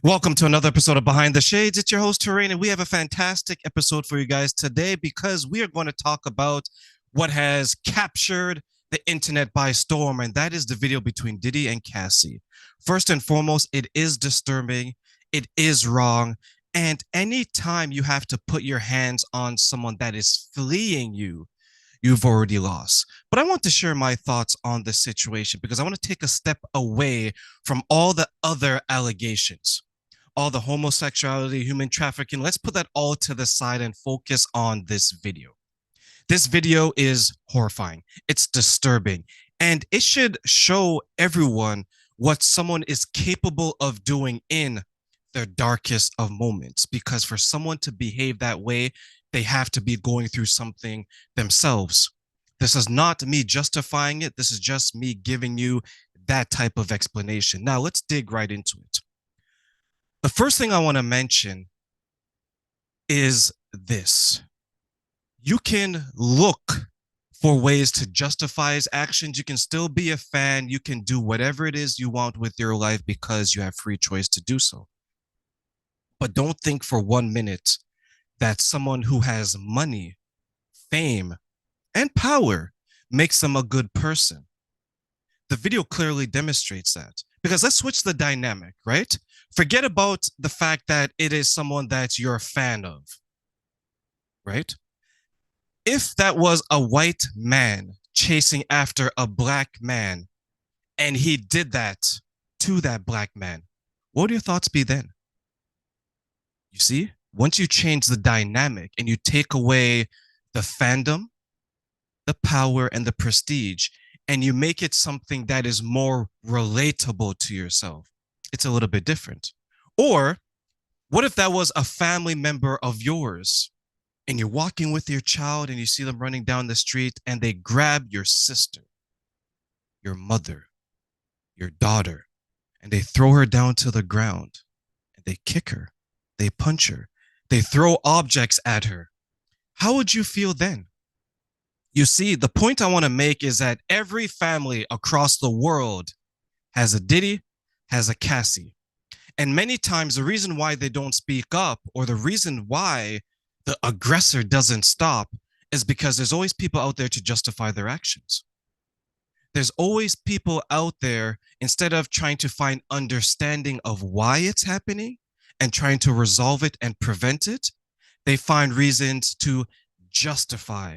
Welcome to another episode of Behind the Shades. It's your host, Terraine, and we have a fantastic episode for you guys today because we are going to talk about what has captured the internet by storm, and that is the video between Diddy and Cassie. First and foremost, it is disturbing, it is wrong, and anytime you have to put your hands on someone that is fleeing you, you've already lost. But I want to share my thoughts on the situation because I want to take a step away from all the other allegations, all the homosexuality, human trafficking. Let's put that all to the side and focus on this video. This video is horrifying. It's disturbing. And it should show everyone what someone is capable of doing in their darkest of moments. Because for someone to behave that way, they have to be going through something themselves. This is not me justifying it. This is just me giving you that type of explanation. Now, let's dig right into it. The first thing I want to mention is this. You can look for ways to justify his actions. You can still be a fan. You can do whatever it is you want with your life because you have free choice to do so. But don't think for 1 minute that someone who has money, fame, and power makes them a good person. The video clearly demonstrates that. Because let's switch the dynamic, right? Forget about the fact that it is someone that you're a fan of, right? If that was a white man chasing after a black man and he did that to that black man, what would your thoughts be then? You see, once you change the dynamic and you take away the fandom, the power, and the prestige, and you make it something that is more relatable to yourself, it's a little bit different. Or what if that was a family member of yours and you're walking with your child and you see them running down the street and they grab your sister, your mother, your daughter, and they throw her down to the ground and they kick her, they punch her, they throw objects at her? How would you feel then? You see, the point I want to make is that every family across the world has a Diddy, has a Cassie. And many times the reason why they don't speak up or the reason why the aggressor doesn't stop is because there's always people out there to justify their actions. There's always people out there, instead of trying to find understanding of why it's happening and trying to resolve it and prevent it, they find reasons to justify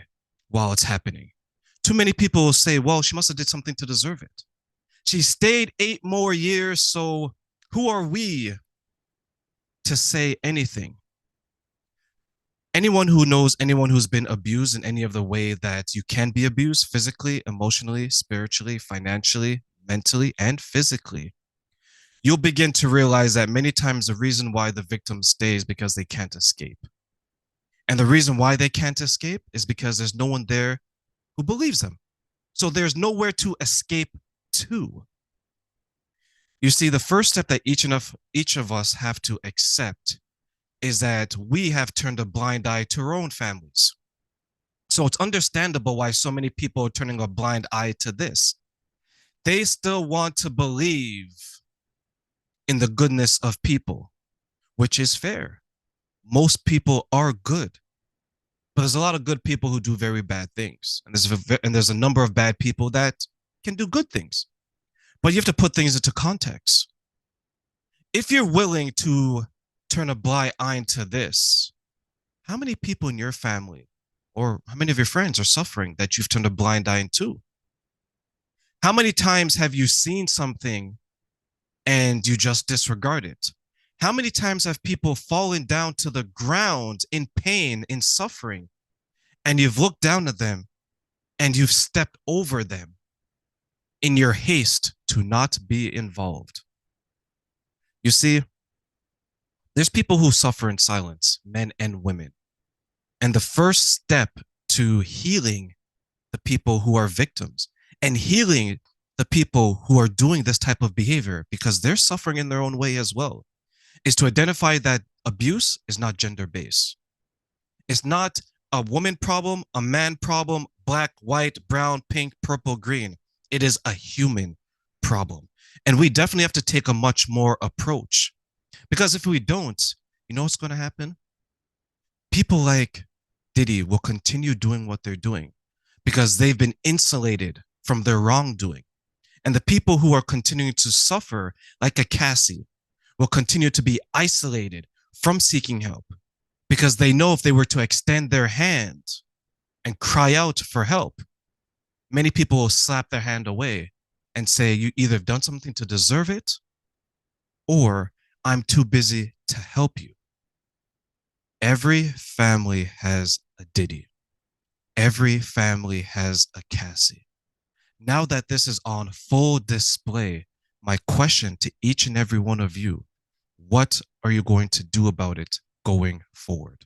while it's happening. Too many people will say, well, she must have did something to deserve it. She stayed 8 more years, so who are we to say anything? Anyone who knows anyone who's been abused in any of the way that you can be abused physically, emotionally, spiritually, financially, mentally, and physically, you'll begin to realize that many times the reason why the victim stays because they can't escape. And the reason why they can't escape is because there's no one there who believes them. So there's nowhere to escape to. You see, the first step that each of us have to accept is that we have turned a blind eye to our own families. So it's understandable why so many people are turning a blind eye to this. They still want to believe in the goodness of people, which is fair. Most people are good, but there's a lot of good people who do very bad things. And there's a number of bad people that can do good things. But you have to put things into context. If you're willing to turn a blind eye to this, how many people in your family or how many of your friends are suffering that you've turned a blind eye to? How many times have you seen something and you just disregard it? How many times have people fallen down to the ground in pain, in suffering, and you've looked down at them and you've stepped over them in your haste to not be involved? You see, there's people who suffer in silence, men and women. And the first step to healing the people who are victims and healing the people who are doing this type of behavior, because they're suffering in their own way as well, is to identify that abuse is not gender-based. It's not a woman problem, a man problem, black, white, brown, pink, purple, green. It is a human problem. And we definitely have to take a much more approach, Because if we don't, you know what's going to happen? People like Diddy will continue doing what they're doing because they've been insulated from their wrongdoing. And the people who are continuing to suffer, like a Cassie, will continue to be isolated from seeking help because they know if they were to extend their hand and cry out for help, many people will slap their hand away and say, you either have done something to deserve it or I'm too busy to help you. Every family has a Diddy. Every family has a Cassie. Now that this is on full display, my question to each and every one of you, what are you going to do about it going forward?